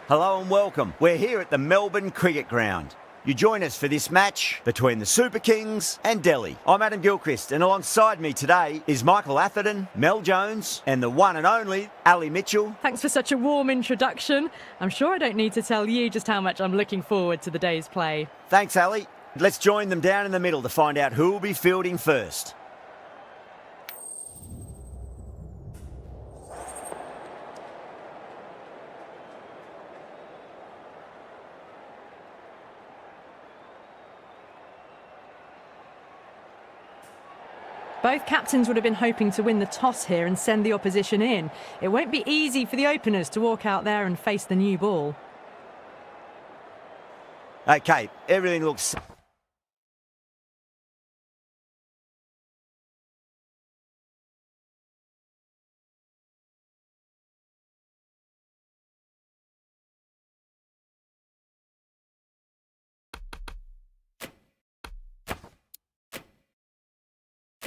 Hello and welcome. We're here at the Melbourne Cricket Ground. You join us for this match between the Super Kings and Delhi. I'm Adam Gilchrist, and alongside me today is Michael Atherton, Mel Jones, and the one and only Ali Mitchell. Thanks for such a warm introduction. I'm sure I don't need to tell you just how much I'm looking forward to the day's play. Thanks, Ali. Let's join them down in the middle to find out who will be fielding first. Both captains would have been hoping to win the toss here and send the opposition in. It won't be easy for the openers to walk out there and face the new ball. Okay, everything looks...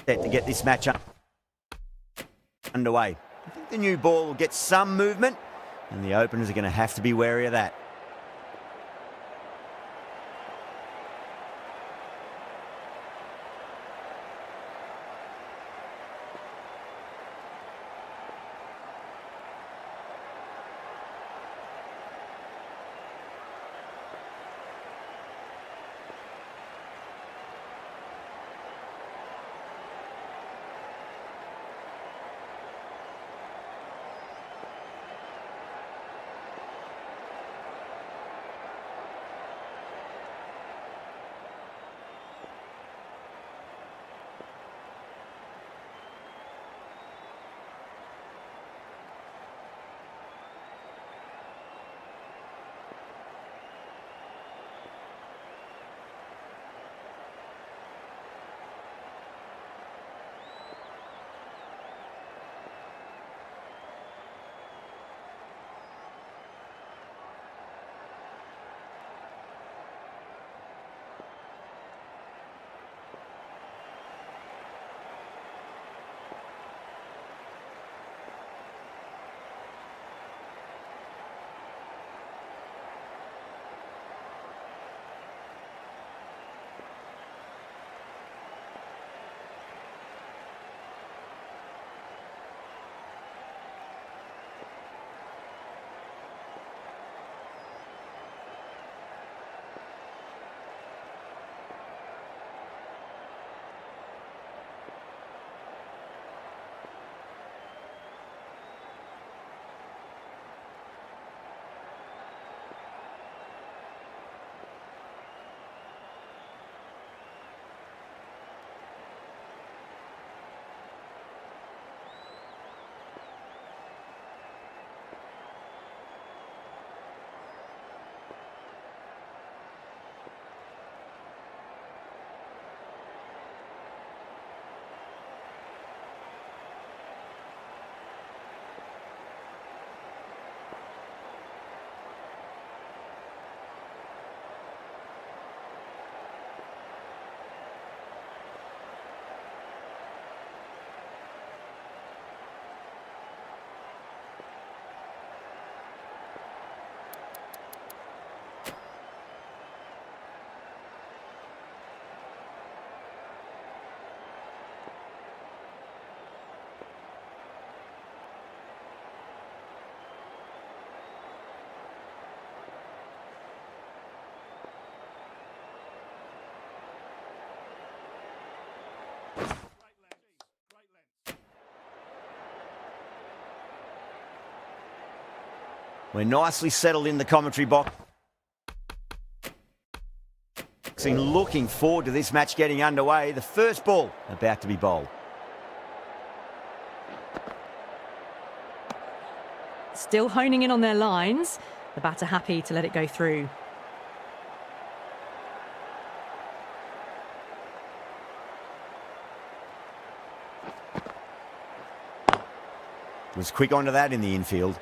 to get this match underway. I think the new ball will get some movement, and the openers are going to have to be wary of that. We're nicely settled in the commentary box. Looking forward to this match getting underway. The first ball about to be bowled. Still honing in on their lines. The batter happy to let it go through. Was quick onto that in the infield.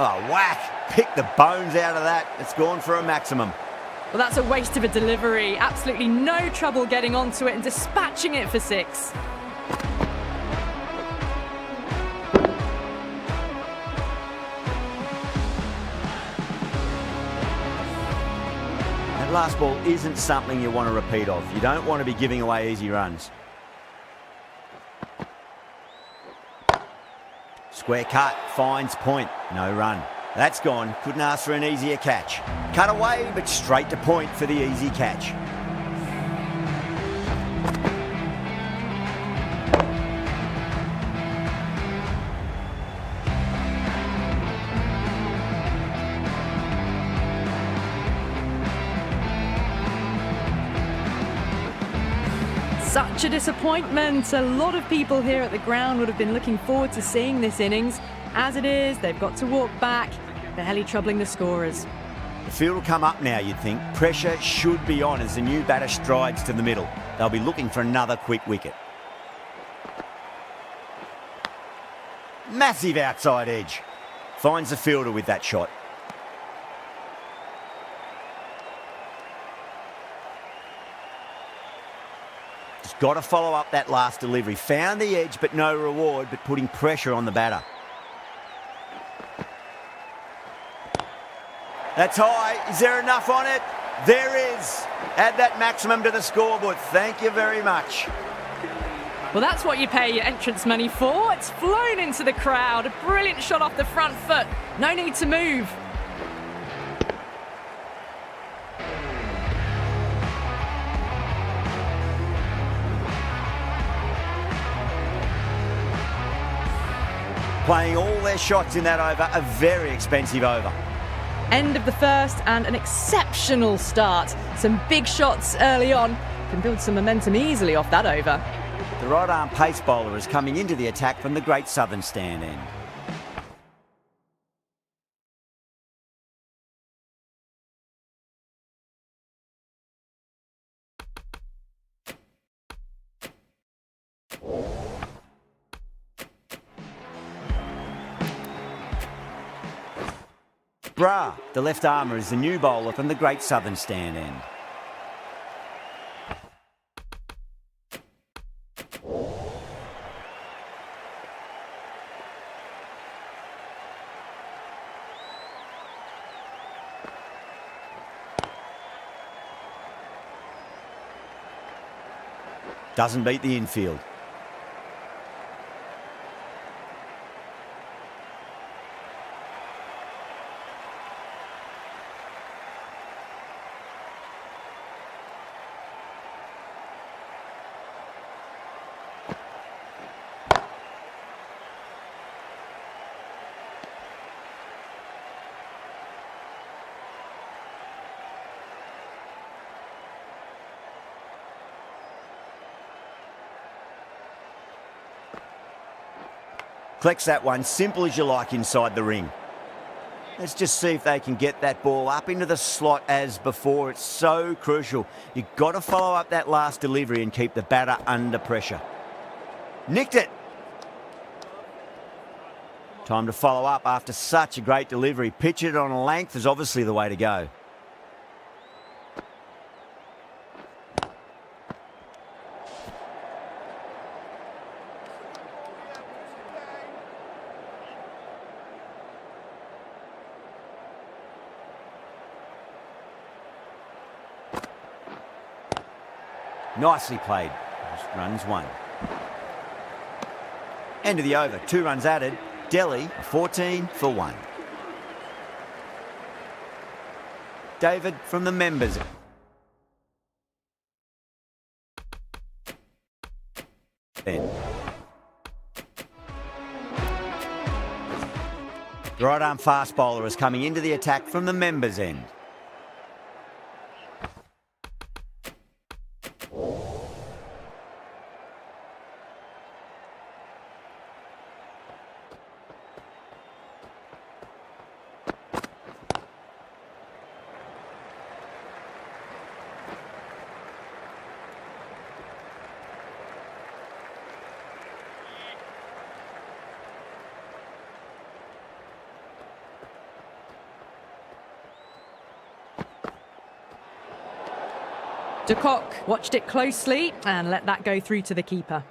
Oh, whack! Pick the bones out of that. It's gone for a maximum. Well, that's a waste of a delivery. Absolutely no trouble getting onto it and dispatching it for 6. That last ball isn't something you want to repeat of. You don't want to be giving away easy runs. Square cut, finds point, no run. That's gone, couldn't ask for an easier catch. Cut away, but straight to point for the easy catch. Such a disappointment. A lot of people here at the ground would have been looking forward to seeing this innings. As it is, they've got to walk back, barely troubling the scorers. The field will come up now, you'd think. Pressure should be on as the new batter strides to the middle. They'll be looking for another quick wicket. Massive outside edge. Finds the fielder with that shot. Just got to follow up that last delivery. Found the edge, but no reward, but putting pressure on the batter. That's high. Is there enough on it? There is. Add that maximum to the scoreboard. Thank you very much. Well, that's what you pay your entrance money for. It's flown into the crowd. A brilliant shot off the front foot. No need to move. Playing all their shots in that over, a very expensive over. End of the first and an exceptional start. Some big shots early on. Can build some momentum easily off that over. The right arm pace bowler is coming into the attack from the Great Southern stand end. Bra, the left armour, is the new bowler from the Great Southern stand end. Doesn't beat the infield. Collects that one, simple as you like, inside the ring. Let's just see if they can get that ball up into the slot as before. It's so crucial. You've got to follow up that last delivery and keep the batter under pressure. Nicked it. Time to follow up after such a great delivery. Pitch it on a length is obviously the way to go. Nicely played. Just runs one. End of the over. 2 runs added. Delhi 14 for 1. David from the members. Then. The right arm fast bowler is coming into the attack from the members' end. De Kock watched it closely and let that go through to the keeper.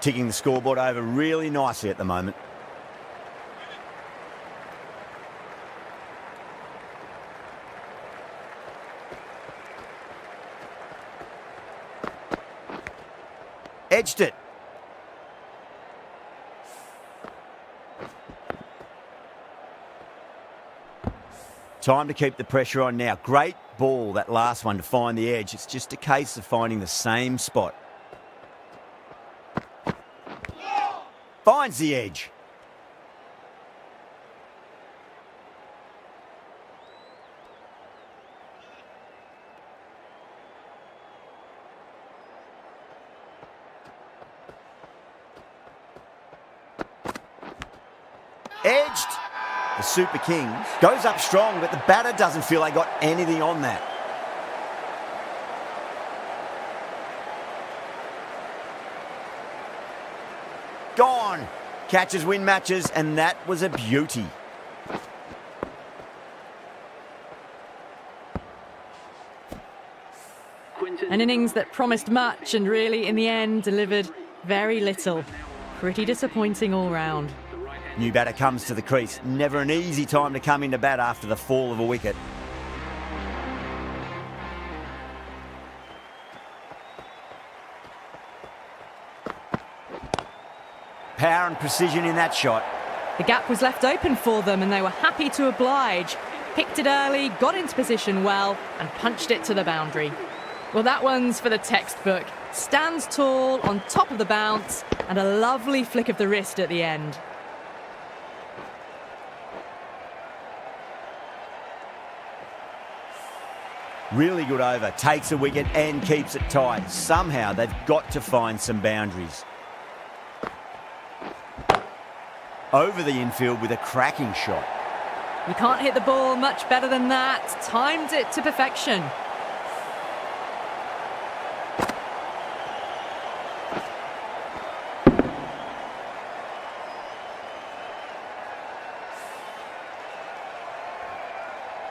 Ticking the scoreboard over really nicely at the moment. Edged it. Time to keep the pressure on now. Great ball, that last one, to find the edge. It's just a case of finding the same spot. Finds the edge. Edged. The Super Kings goes up strong, but the batter doesn't feel they got anything on that. Gone. Catches win matches, and that was a beauty. An innings that promised much and really, in the end, delivered very little. Pretty disappointing all round. New batter comes to the crease. Never an easy time to come into bat after the fall of a wicket. Power and precision in that shot. The gap was left open for them and they were happy to oblige. Picked it early, got into position well and punched it to the boundary. Well, that one's for the textbook. Stands tall on top of the bounce and a lovely flick of the wrist at the end. Really good over, takes a wicket and keeps it tight. Somehow they've got to find some boundaries. Over the infield with a cracking shot. You can't hit the ball much better than that. Timed it to perfection.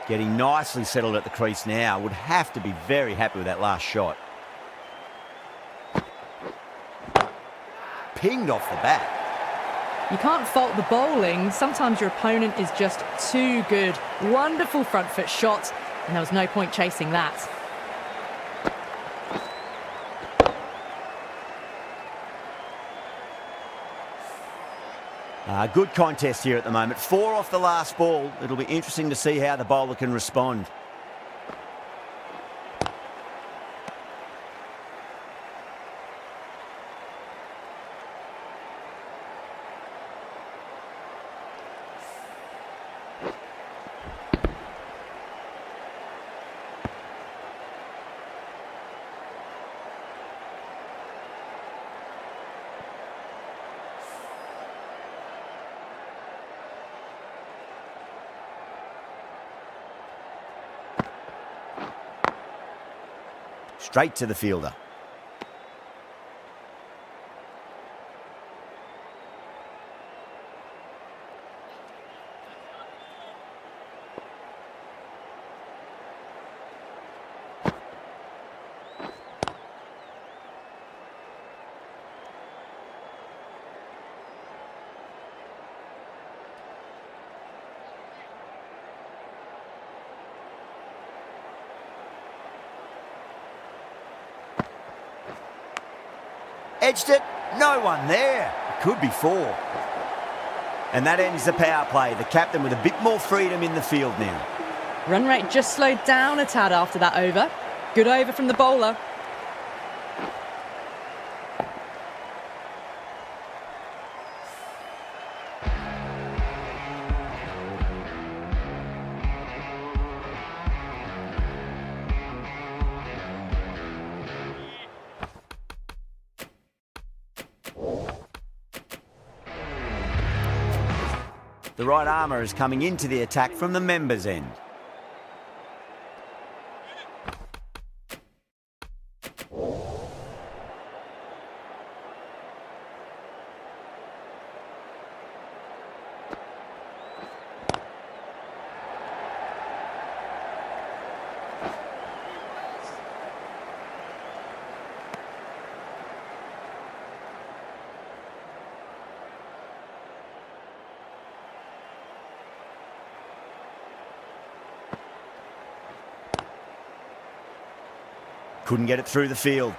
Getting nicely settled at the crease now. Would have to be very happy with that last shot. Pinged off the bat. You can't fault the bowling. Sometimes your opponent is just too good. Wonderful front foot shot, and there was no point chasing that. Good contest here at the moment. 4 off the last ball. It'll be interesting to see how the bowler can respond. Straight to the fielder. Edged it, no one there. Could be 4. And that ends the power play. The captain with a bit more freedom in the field now. Run rate just slowed down a tad after that over. Good over from the bowler. The right armour is coming into the attack from the members' end. couldn't get it through the field.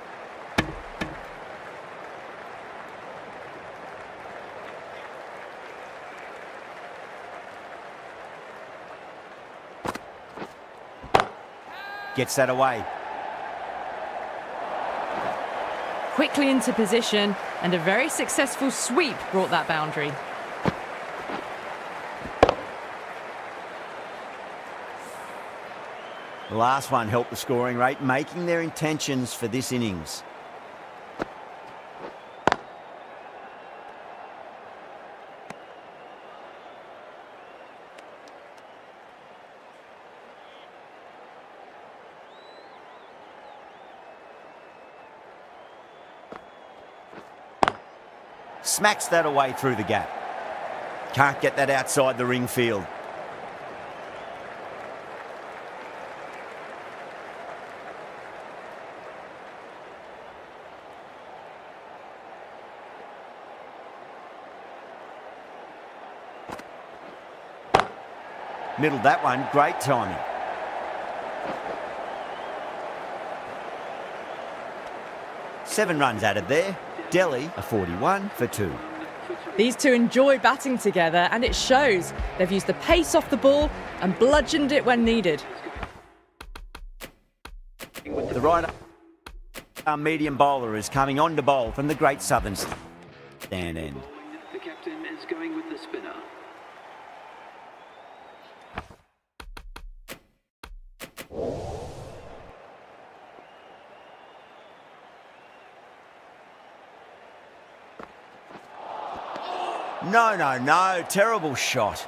Gets that away. Quickly into position, and a very successful sweep brought that boundary. The last one helped the scoring rate, making their intentions for this innings. Smacks that away through the gap. Can't get that outside the ring field. Middled that one, great timing. Seven runs added there. Delhi a 41 for 2. These two enjoy batting together, and it shows. They've used the pace off the ball and bludgeoned it when needed. The right arm medium bowler is coming on to bowl from the Great Southern Stand end. The captain is going with the spinner. No, terrible shot.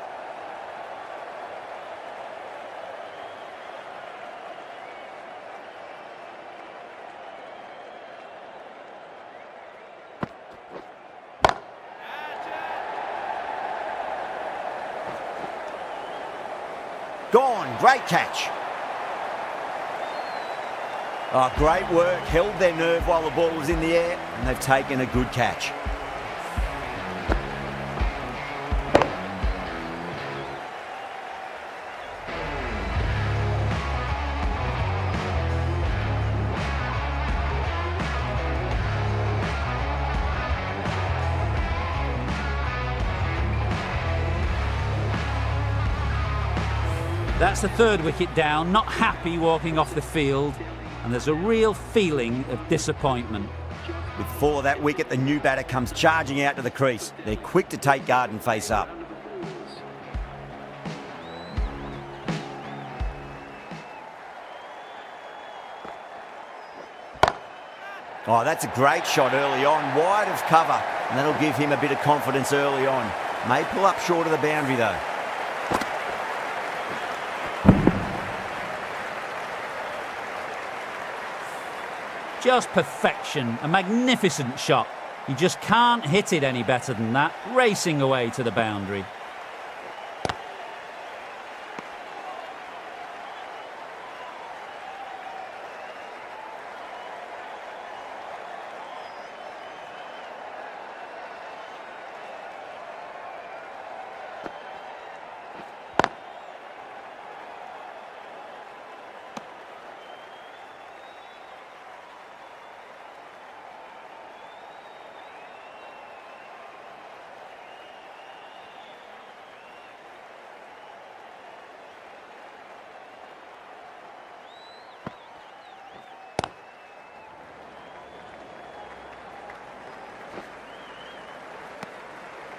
Gone, great catch. Oh, great work, held their nerve while the ball was in the air, and they've taken a good catch. That's the third wicket down, not happy walking off the field, and there's a real feeling of disappointment. With 4 of that wicket, the new batter comes charging out to the crease. They're quick to take guard and face up. Oh, that's a great shot early on, wide of cover, and that'll give him a bit of confidence early on. May pull up short of the boundary though. Just perfection, a magnificent shot. You just can't hit it any better than that, racing away to the boundary.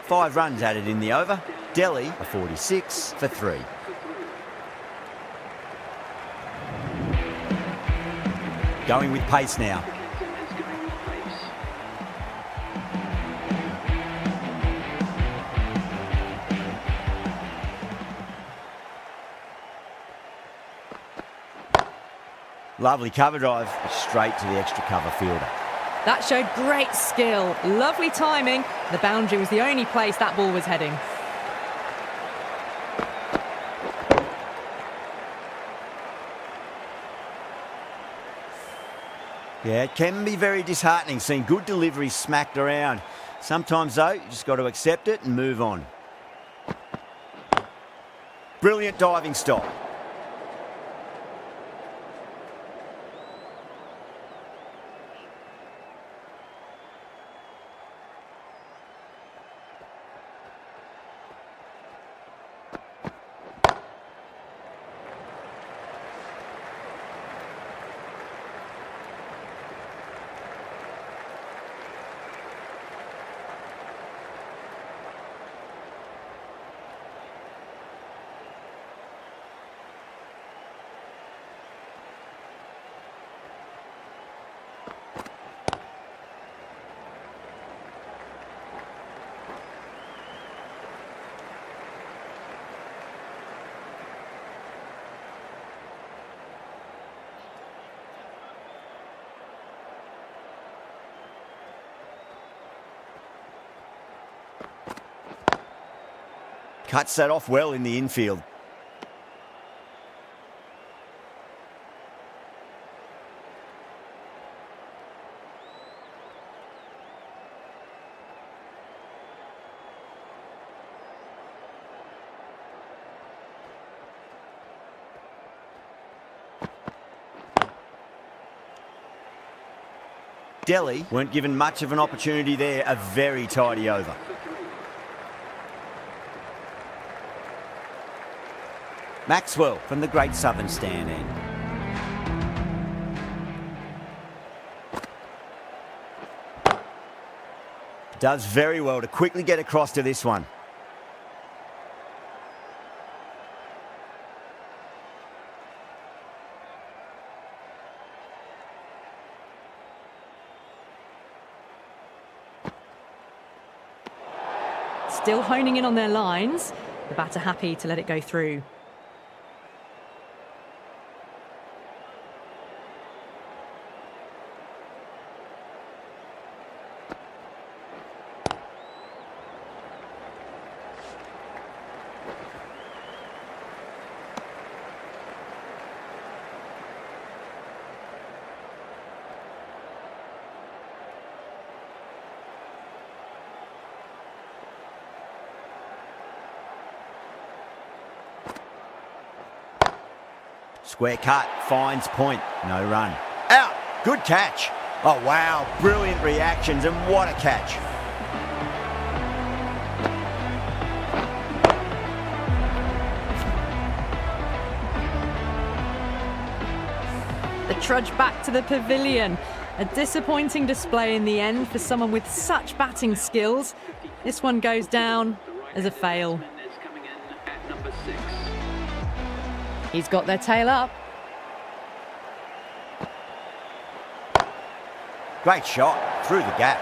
Five runs added in the over. Delhi a 46 for 3. Going with pace now. Lovely cover drive, straight to the extra cover fielder. That showed great skill, lovely timing. The boundary was the only place that ball was heading. Yeah, it can be very disheartening seeing good deliveries smacked around. Sometimes though, you just got to accept it and move on. Brilliant diving stop. Cuts that off well in the infield. Delhi weren't given much of an opportunity there. A very tidy over. Maxwell from the Great Southern Stand end. Does very well to quickly get across to this one. Still honing in on their lines. The batter happy to let it go through. Square cut, finds point, no run. Out, good catch. Oh wow, brilliant reactions and what a catch. The trudge back to the pavilion. A disappointing display in the end for someone with such batting skills. This one goes down as a fail. Is coming in at number 6. He's got their tail up. Great shot, through the gap.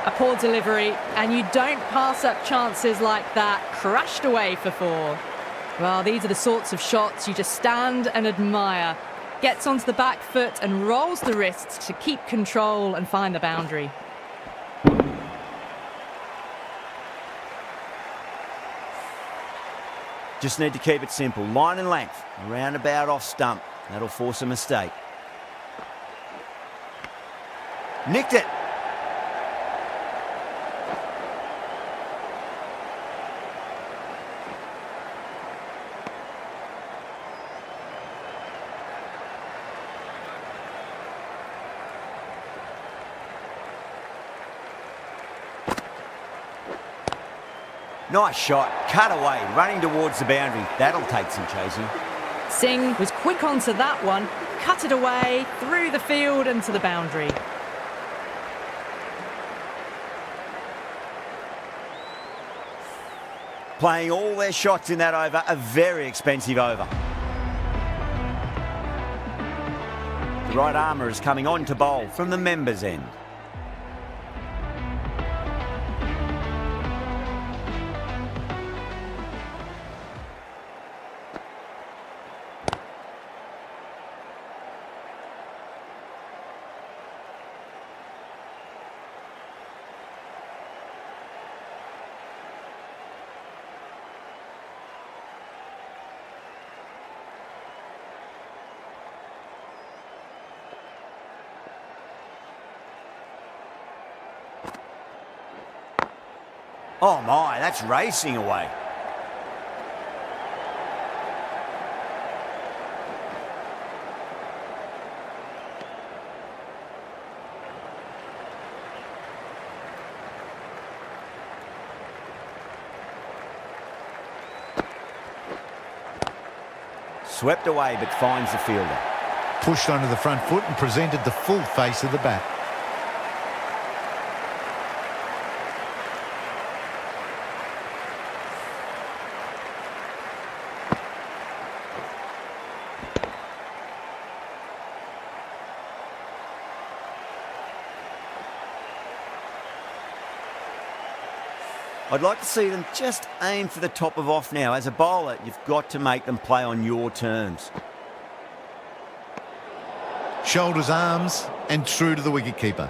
A poor delivery, and you don't pass up chances like that. Crashed away for 4. Well, these are the sorts of shots you just stand and admire. Gets onto the back foot and rolls the wrists to keep control and find the boundary. Just need to keep it simple. Line and length, around about off stump. That'll force a mistake. Nicked it. Nice shot, cut away, running towards the boundary. That'll take some chasing. Singh was quick onto that one, cut it away, through the field and to the boundary. Playing all their shots in that over, a very expensive over. The right armour is coming on to bowl from the members' end. Oh my, that's racing away. Swept away but finds the fielder. Pushed onto the front foot and presented the full face of the bat. I'd like to see them just aim for the top of off now. As a bowler, you've got to make them play on your terms. Shoulders, arms and true to the wicketkeeper.